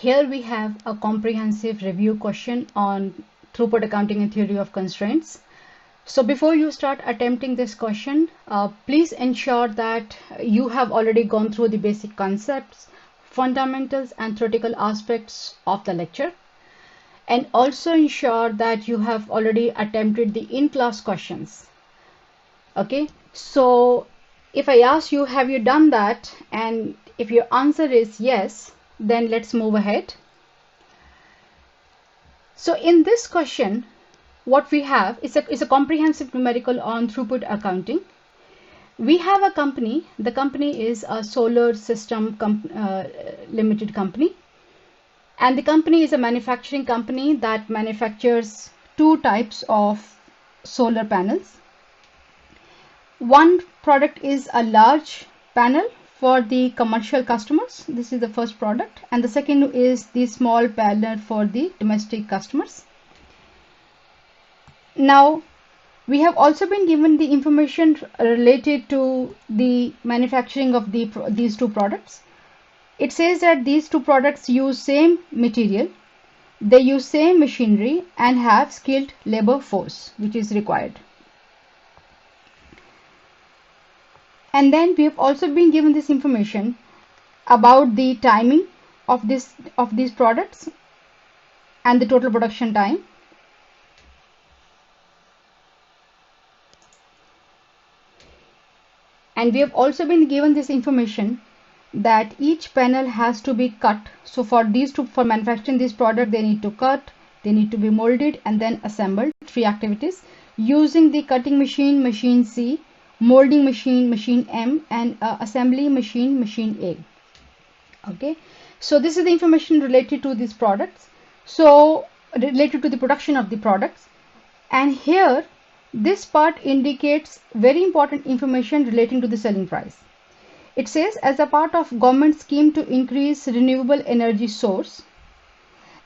Here we have a comprehensive review question on throughput accounting and theory of constraints. So before you start attempting this question, please ensure that you have already gone through the basic concepts, fundamentals, and theoretical aspects of the lecture. And also ensure that you have already attempted the in-class questions. Okay, so if I ask you, have you done that? And if your answer is yes, then let's move ahead. So in this question, what we have is a comprehensive numerical on throughput accounting. We have a company. The company is a Solar System Limited company. And the company is a manufacturing company that manufactures two types of solar panels. One product is a large panel for the commercial customers. This is the first product. And the second is the small panel for the domestic customers. Now, we have also been given the information related to the manufacturing of these two products. It says that these two products use same material, they use same machinery and have skilled labor force which is required. And then we have also been given this information about the timing of these products and the total production time. And we have also been given this information that each panel has to be cut. So for manufacturing this product, they need to cut, they need to be molded and then assembled. 3 activities using the cutting machine, machine C, molding machine, machine M, and assembly machine, machine A. Okay, so this is the information related to these products. So related to the production of the products. And here this part indicates very important information relating to the selling price. It says, as a part of government scheme to increase renewable energy source,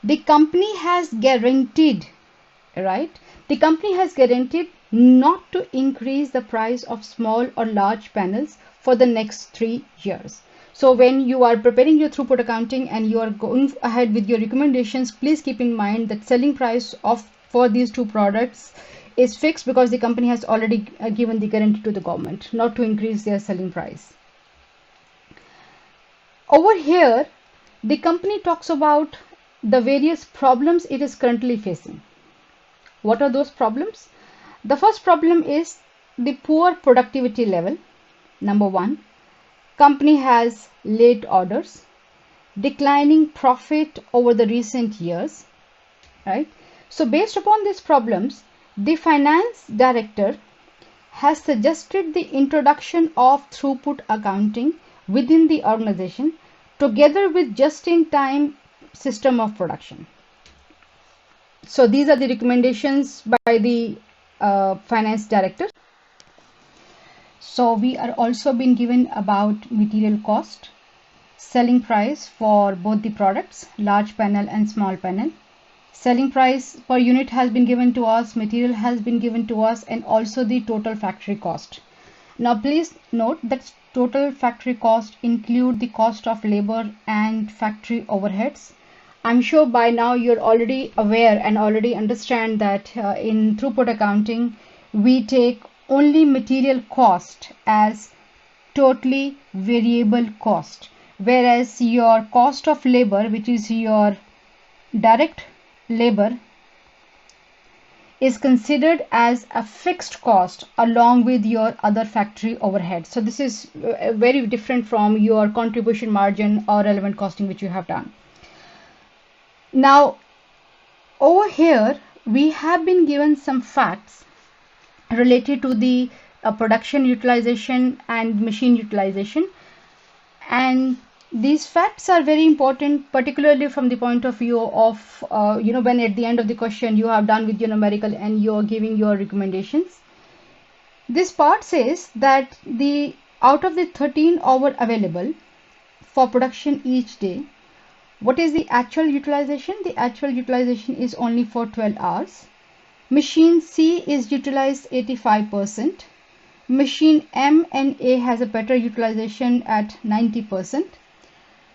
the company has guaranteed, right? The company has guaranteed not to increase the price of small or large panels for the next 3 years. So when you are preparing your throughput accounting and you are going ahead with your recommendations, please keep in mind that selling price for these two products is fixed because the company has already given the guarantee to the government not to increase their selling price. Over here, the company talks about the various problems it is currently facing. What are those problems? The first problem is the poor productivity level. Number 1, company has late orders, declining profit over the recent years, right? So based upon these problems, the finance director has suggested the introduction of throughput accounting within the organization together with just-in-time system of production. So these are the recommendations by the finance director. So we are also been given about material cost, selling price for both the products, large panel and small panel. Selling price per unit has been given to us, material has been given to us, and also the total factory cost. Now please note that total factory cost include the cost of labor and factory overheads. I'm sure by now you're already aware and already understand that in throughput accounting, we take only material cost as totally variable cost, whereas your cost of labor, which is your direct labor, is considered as a fixed cost along with your other factory overhead. So this is very different from your contribution margin or relevant costing which you have done. Now over here we have been given some facts related to the production utilization and machine utilization, and these facts are very important, particularly from the point of view of when at the end of the question you have done with your numerical and you are giving your recommendations. This part says that out of the 13 hours available for production each day, what is the actual utilization? The actual utilization is only for 12 hours. Machine C is utilized 85%. Machine M and A has a better utilization at 90%.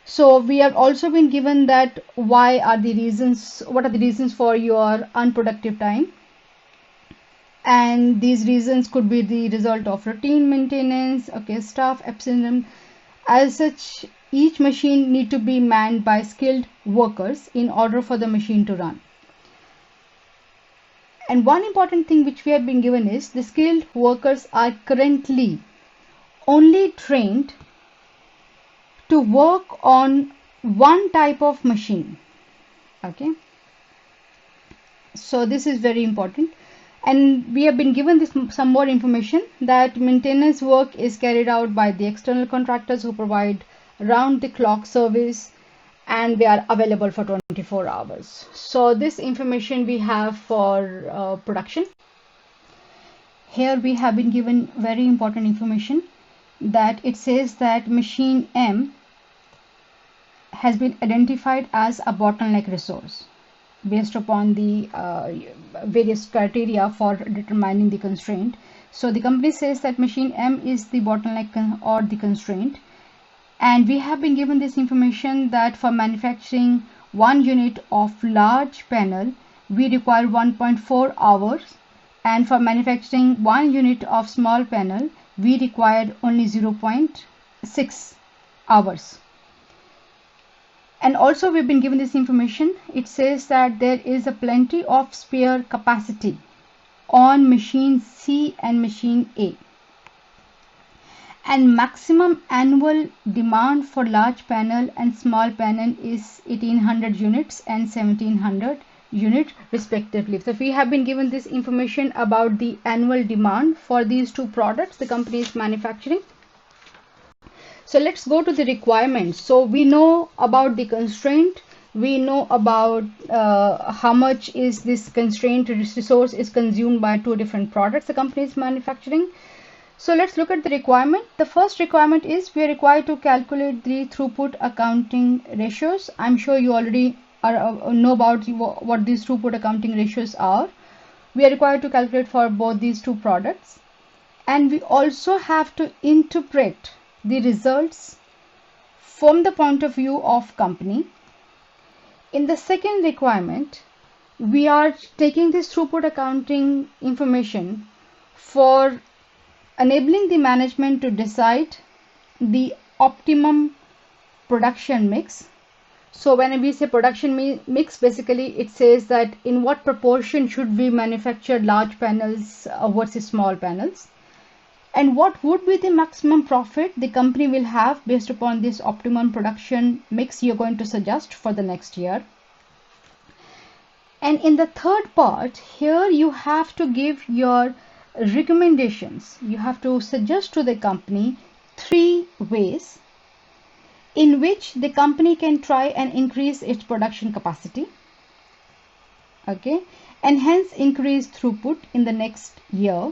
So we have also been given that what are the reasons for your unproductive time, and these reasons could be the result of routine maintenance, okay, staff absence. As such, each machine need to be manned by skilled workers in order for the machine to run. And one important thing which we have been given is the skilled workers are currently only trained to work on one type of machine. Okay, so this is very important, and we have been given this some more information that maintenance work is carried out by the external contractors who provide round the clock service, and they are available for 24 hours. So this information we have for production. Here we have been given very important information that it says that machine M has been identified as a bottleneck resource based upon the various criteria for determining the constraint. So the company says that machine M is the bottleneck or the constraint, and we have been given this information that for manufacturing 1 unit of large panel we require 1.4 hours, and for manufacturing 1 unit of small panel we require only 0.6 hours. And also we've been given this information. It says that there is a plenty of spare capacity on machine C and machine A, and maximum annual demand for large panel and small panel is 1800 units and 1700 units respectively. So we have been given this information about the annual demand for these two products the company is manufacturing. So let's go to the requirements. So we know about the constraint, we know about how much is this constraint resource is consumed by two different products the company is manufacturing. So let's look at the requirement. The first requirement is we are required to calculate the throughput accounting ratios. I'm sure you already know about what these throughput accounting ratios are. We are required to calculate for both these two products, and we also have to interpret the results from the point of view of company. In the second requirement, we are taking this throughput accounting information for enabling the management to decide the optimum production mix. So when we say production mix, basically it says that in what proportion should we manufacture large panels versus small panels, and what would be the maximum profit the company will have based upon this optimum production mix you're going to suggest for the next year. And in the third part, here you have to give your recommendations. You have to suggest to the company 3 ways in which the company can try and increase its production capacity, okay, and hence increase throughput in the next year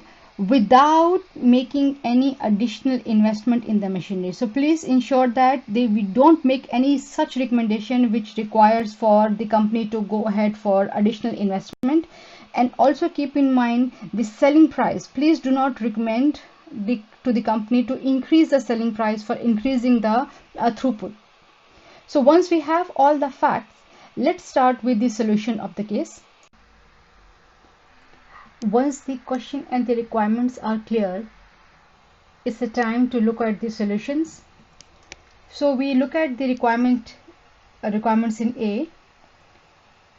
without making any additional investment in the machinery. So please ensure that we don't make any such recommendation which requires for the company to go ahead for additional investment. And also keep in mind the selling price. Please do not recommend to the company to increase the selling price for increasing the throughput. So once we have all the facts, let's start with the solution of the case. Once the question and the requirements are clear, it's the time to look at the solutions. So we look at the requirements in A,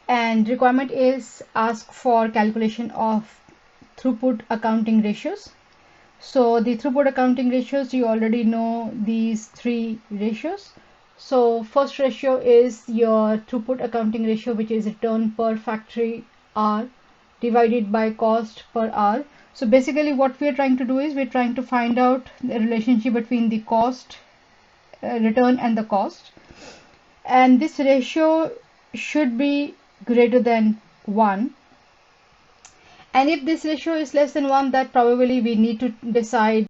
and requirement is ask for calculation of throughput accounting ratios. So the throughput accounting ratios, you already know these 3 ratios. So first ratio is your throughput accounting ratio, which is return per factory hour divided by cost per hour. So basically what we are trying to do is we're trying to find out the relationship between the cost, return and the cost, and this ratio should be greater than 1, and if this ratio is less than 1, that probably we need to decide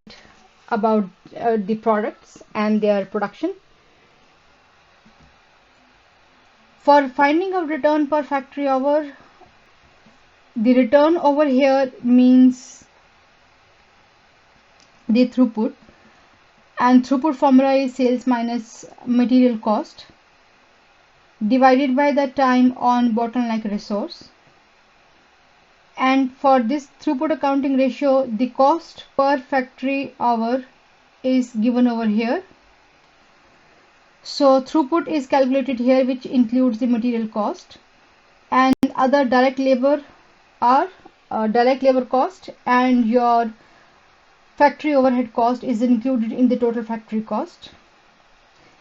about the products and their production. For finding out return per factory hour, the return over here means the throughput, and throughput formula is sales minus material cost divided by the time on bottleneck resource. And for this throughput accounting ratio, the cost per factory hour is given over here. So throughput is calculated here, which includes the material cost, and other direct labor are direct labor cost, and your factory overhead cost is included in the total factory cost.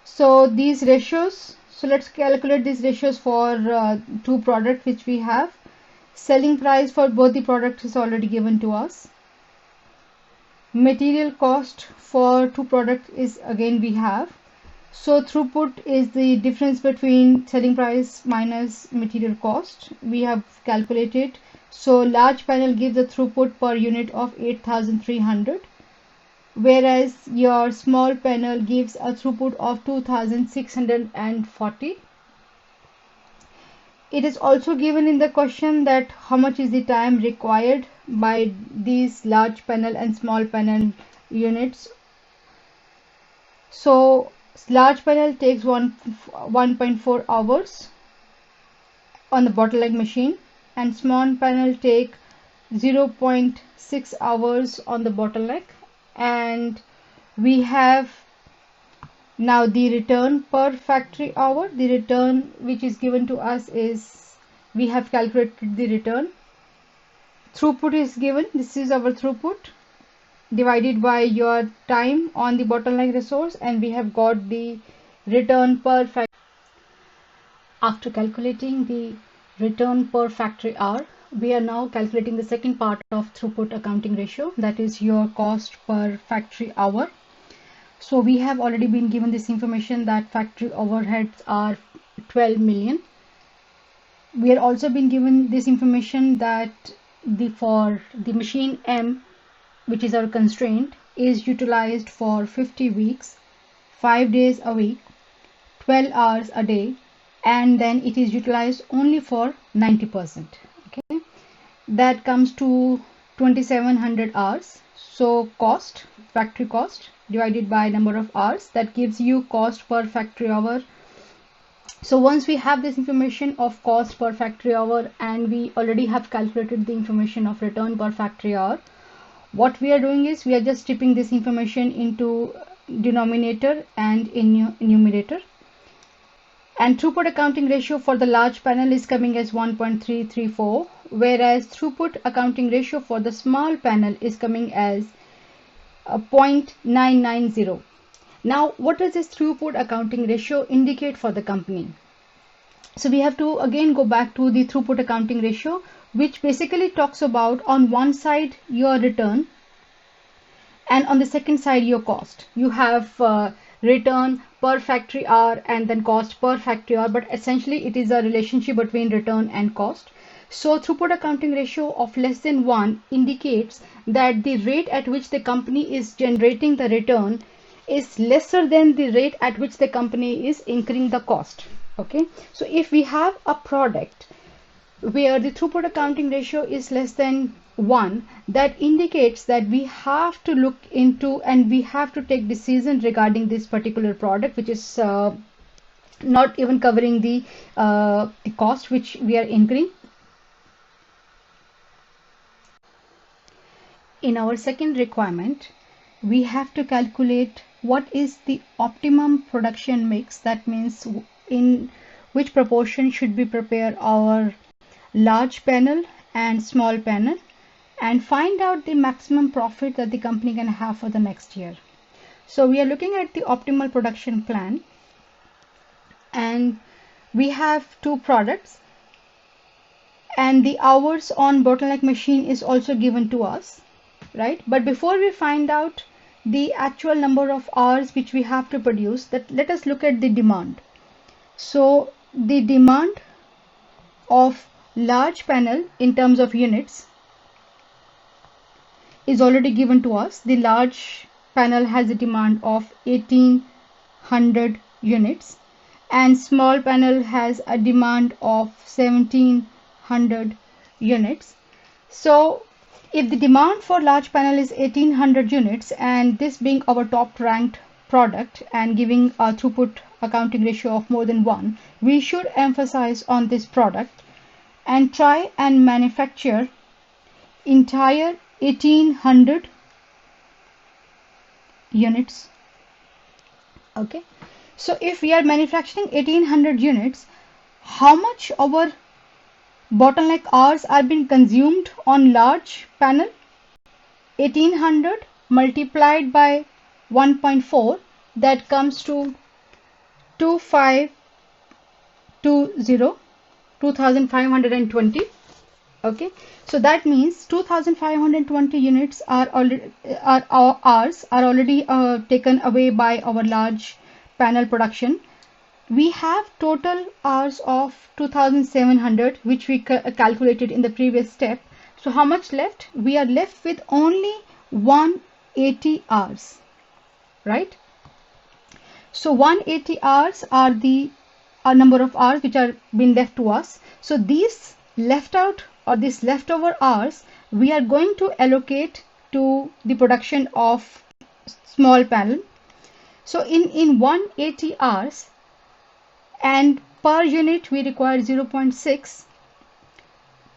So these ratios, so let's calculate these ratios for two products which we have. Selling price for both the products is already given to us. Material cost for two products is again we have. So throughput is the difference between selling price minus material cost. We have calculated. So large panel gives a throughput per unit of 8,300, whereas your small panel gives a throughput of 2,640. It is also given in the question that how much is the time required by these large panel and small panel units. So large panel takes 1.4 hours on the bottleneck machine, and small panel take 0.6 hours on the bottleneck. And we have now the return per factory hour. The return which is given to us is, we have calculated the return. Throughput is given, this is our throughput divided by your time on the bottleneck resource, and we have got the return per factory. After calculating the return per factory hour, we are now calculating the second part of throughput accounting ratio, that is your cost per factory hour. So we have already been given this information that factory overheads are 12 million. We are also been given this information that for the machine M, which is our constraint, is utilized for 50 weeks, 5 days a week, 12 hours a day, and then it is utilized only for 90%. Okay, that comes to 2,700 hours. So cost, factory cost divided by number of hours, that gives you cost per factory hour. So once we have this information of cost per factory hour, and we already have calculated the information of return per factory hour, what we are doing is we are just stripping this information into denominator and in numerator. And throughput accounting ratio for the large panel is coming as 1.334, whereas throughput accounting ratio for the small panel is coming as 0.990. Now, what does this throughput accounting ratio indicate for the company? So we have to again go back to the throughput accounting ratio, which basically talks about on one side your return and on the second side your cost. You have return per factory hour and then cost per factory hour, but essentially it is a relationship between return and cost. So throughput accounting ratio of less than 1 indicates that the rate at which the company is generating the return is lesser than the rate at which the company is incurring the cost. Okay, so if we have a product where the throughput accounting ratio is less than 1, that indicates that we have to look into and we have to take decision regarding this particular product, which is not even covering the cost which we are incurring. In our second requirement, we have to calculate what is the optimum production mix. That means in which proportion should we prepare our large panel and small panel, and find out the maximum profit that the company can have for the next year. So we are looking at the optimal production plan, and we have two products, and the hours on bottleneck machine is also given to us, right? But before we find out the actual number of hours which we have to produce, that let us look at the demand. So the demand of large panel in terms of units is already given to us. The large panel has a demand of 1800 units, and small panel has a demand of 1700 units. So if the demand for large panel is 1800 units, and this being our top ranked product and giving a throughput accounting ratio of more than 1, we should emphasize on this product and try and manufacture entire 1800 units. Okay, so if we are manufacturing 1800 units, how much our bottleneck hours are being consumed on large panel? 1800 multiplied by 1.4, that comes to 2520. Okay, so that means 2520 units are already hours are already taken away by our large panel production. We have total hours of 2700, which we calculated in the previous step. So how much left? We are left with only 180 hours, right? So 180 hours are the number of hours which are being left to us. So these left out, or this leftover hours, we are going to allocate to the production of small panel. So in 180 hours, and per unit we require 0.6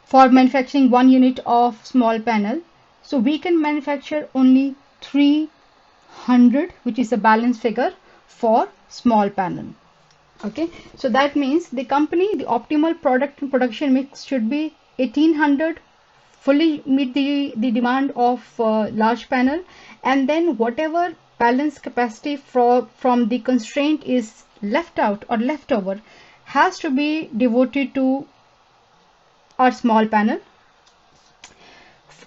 for manufacturing 1 unit of small panel. So we can manufacture only 300, which is a balanced figure for small panel. Okay, so that means the optimal product and production mix should be 1800, fully meet the demand of large panel, and then whatever balance capacity from the constraint is left out or leftover has to be devoted to our small panel.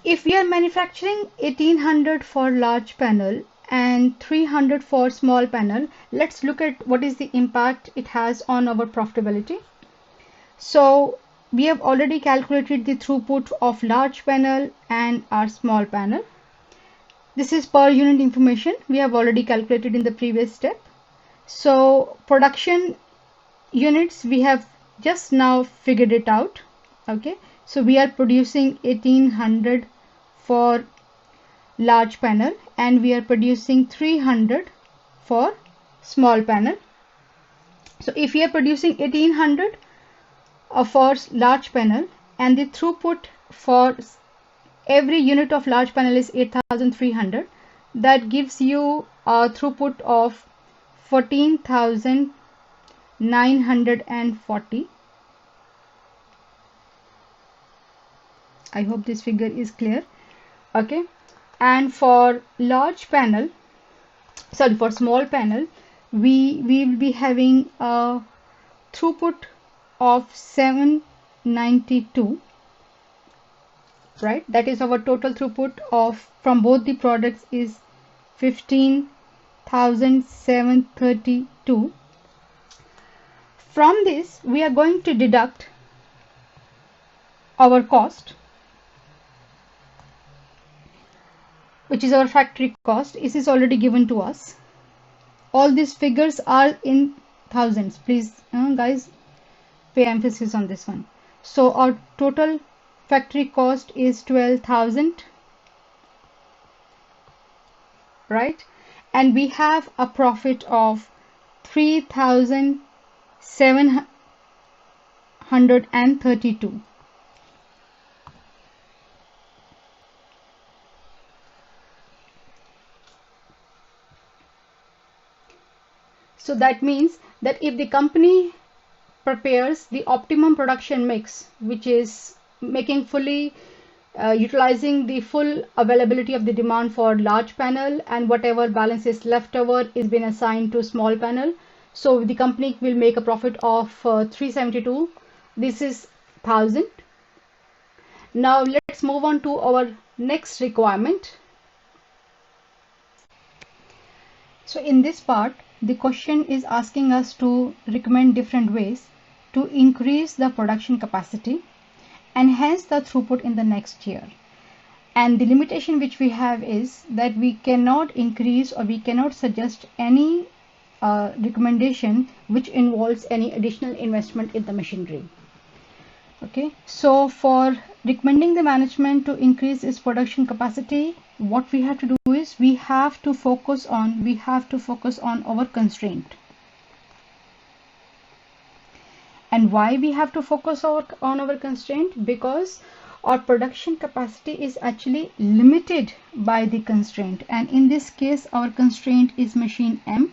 If we are manufacturing 1800 for large panel and 300 for small panel, let's look at what is the impact it has on our profitability. So we have already calculated the throughput of large panel and our small panel. This is per unit information we have already calculated in the previous step. So production units, we have just now figured it out. Okay, so we are producing 1800 for large panel and we are producing 300 for small panel. So if we are producing 1800 for large panel and the throughput for every unit of large panel is 8300, that gives you a throughput of 14,940. I hope this figure is clear. Okay, and for large panel, sorry, for small panel, we will be having a throughput of 792, right? That is our total throughput of from both the products is 15,732. From this we are going to deduct our cost, which is our factory cost. This is already given to us. All these figures are in thousands. Please guys, pay emphasis on this one. So our total factory cost is 12,000, right? And we have a profit of 3,732. So that means that if the company prepares the optimum production mix, which is making fully utilizing the full availability of the demand for large panel, and whatever balance is left over is been assigned to small panel, so the company will make a profit of 372. This is 1000. Now let's move on to our next requirement. So in this part, the question is asking us to recommend different ways to increase the production capacity and hence the throughput in the next year. And the limitation which we have is that we cannot increase or we cannot suggest any recommendation which involves any additional investment in the machinery. Okay, so for recommending the management to increase its production capacity, what we have to do is we have to focus on our constraint. And why we have to focus on our constraint? Because our production capacity is actually limited by the constraint, and in this case our constraint is machine M.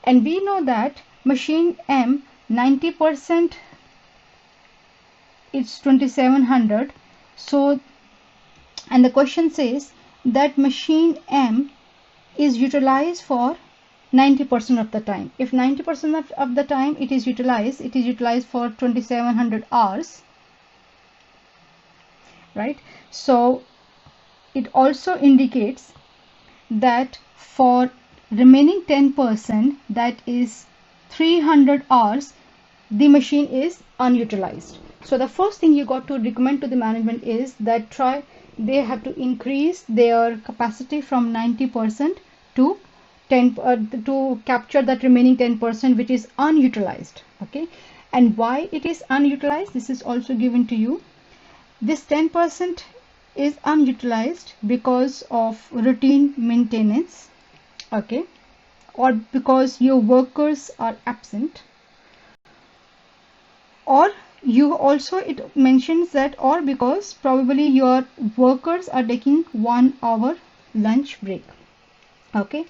And we know that machine M 90% it's 2700. So, and the question says that machine M is utilized for 90% of the time. If 90% of the time it is utilized for 2700 hours, right? So it also indicates that for remaining 10%, that is 300 hours, the machine is unutilized. So the first thing you got to recommend to the management is that they have to increase their capacity from 90% to 10 to capture that remaining 10% which is unutilized. Okay, and why it is unutilized, this is also given to you. This 10% is unutilized because of routine maintenance, okay, or because your workers are absent, or you also, it mentions that, or because probably your workers are taking 1 hour lunch break. Okay,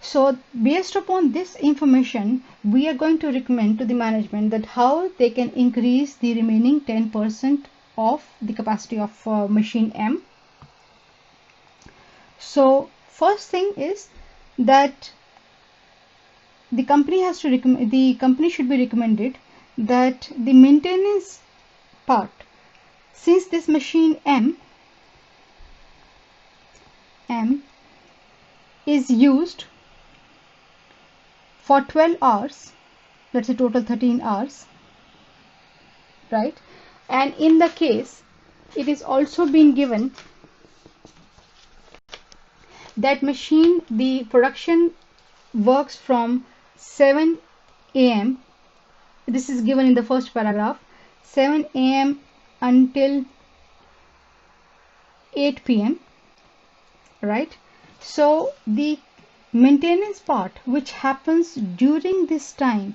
so based upon this information, we are going to recommend to the management that how they can increase the remaining 10% of the capacity of machine M. So first thing is that the company should be recommended that the maintenance part, since this machine M is used for 12 hours, let's say total 13 hours, right? And in the case it is also been given that machine, the production works from 7 a.m. This is given in the first paragraph, 7 a.m. until 8 p.m. right? So the maintenance part which happens during this time,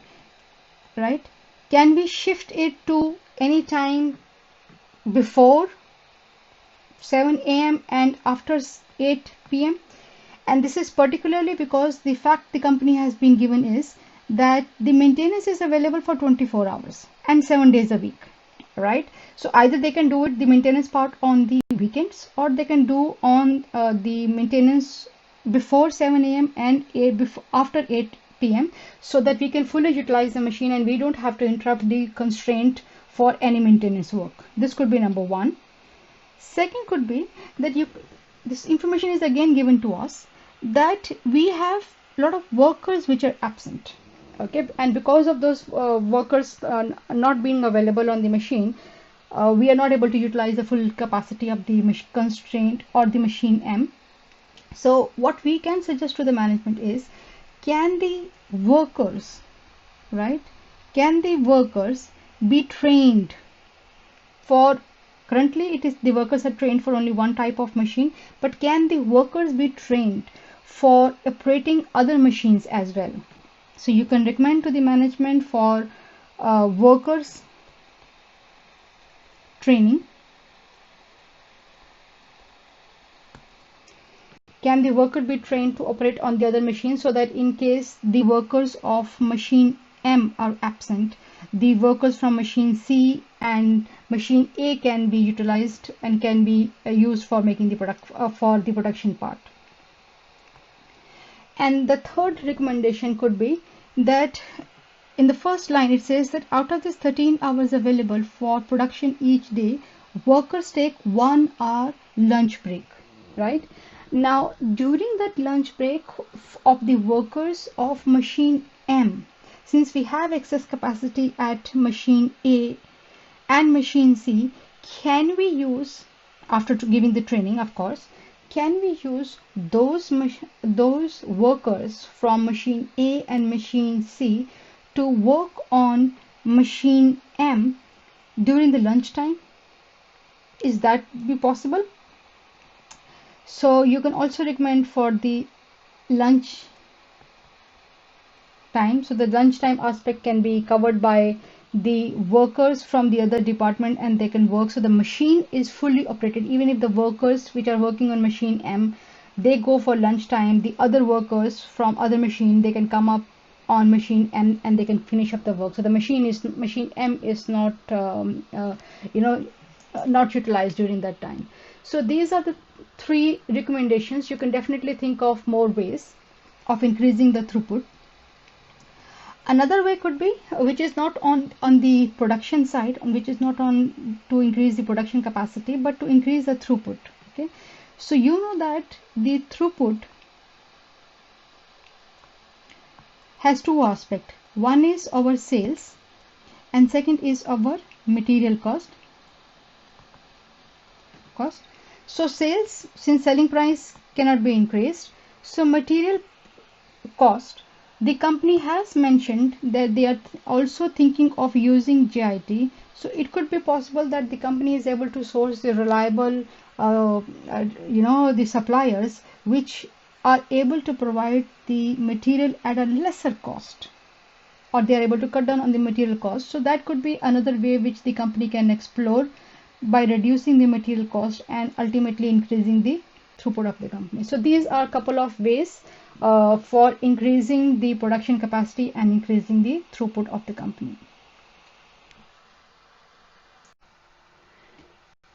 right, can we shift it to any time before 7 a.m. and after 8 p.m. And this is particularly because the fact the company has been given is that the maintenance is available for 24 hours and 7 days a week, right? So either they can do it, the maintenance part, on the weekends, or they can do on the maintenance before 7 a.m. and after 8 p.m. so that we can fully utilize the machine and we don't have to interrupt the constraint for any maintenance work. This could be number one. Second could be that this information is again given to us that we have a lot of workers which are absent, okay, and because of those workers not being available on the machine, we are not able to utilize the full capacity of the constraint or the machine M. So what we can suggest to the management is, can the workers, right, can the workers be trained for, currently it is the workers are trained for only one type of machine, but can the workers be trained for operating other machines as well? So you can recommend to the management for workers training. Can the worker be trained to operate on the other machine, so that in case the workers of machine M are absent, the workers from machine C and machine A can be utilized and can be used for making the production part. And the third recommendation could be that in the first line it says that out of this 13 hours available for production each day, workers take 1 hour lunch break, right? Now during that lunch break of the workers of machine M, since we have excess capacity at machine A and machine C, can we use, after giving the training of course, can we use those workers from machine A and machine C to work on machine M during the lunchtime? Is that be possible? So you can also recommend for the lunch time. So the lunchtime aspect can be covered by the workers from the other department and they can work. So the machine is fully operated. Even if the workers which are working on machine M, they go for lunchtime, the other workers from other machine, they can come up on machine M and they can finish up the work. So the machine M is not not utilized during that time. So these are the 3 recommendations. You can definitely think of more ways of increasing the throughput. Another way could be, which is not on the production side, which is not on to increase the production capacity, but to increase the throughput. Okay, so you know that the throughput has 2 aspects. One is our sales and second is our material cost. So sales, since selling price cannot be increased, so material cost, the company has mentioned that they are also thinking of using JIT. So it could be possible that the company is able to source the reliable the suppliers which are able to provide the material at a lesser cost, or they are able to cut down on the material cost. So that could be another way which the company can explore by reducing the material cost and ultimately increasing the throughput of the company. So these are a couple of ways for increasing the production capacity and increasing the throughput of the company.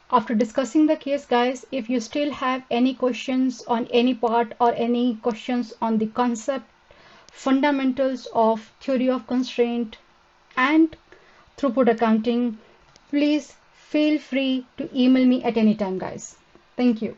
After discussing the case, guys, if you still have any questions on any part or any questions on the concept, fundamentals of theory of constraint and throughput accounting, please feel free to email me at any time, guys. Thank you.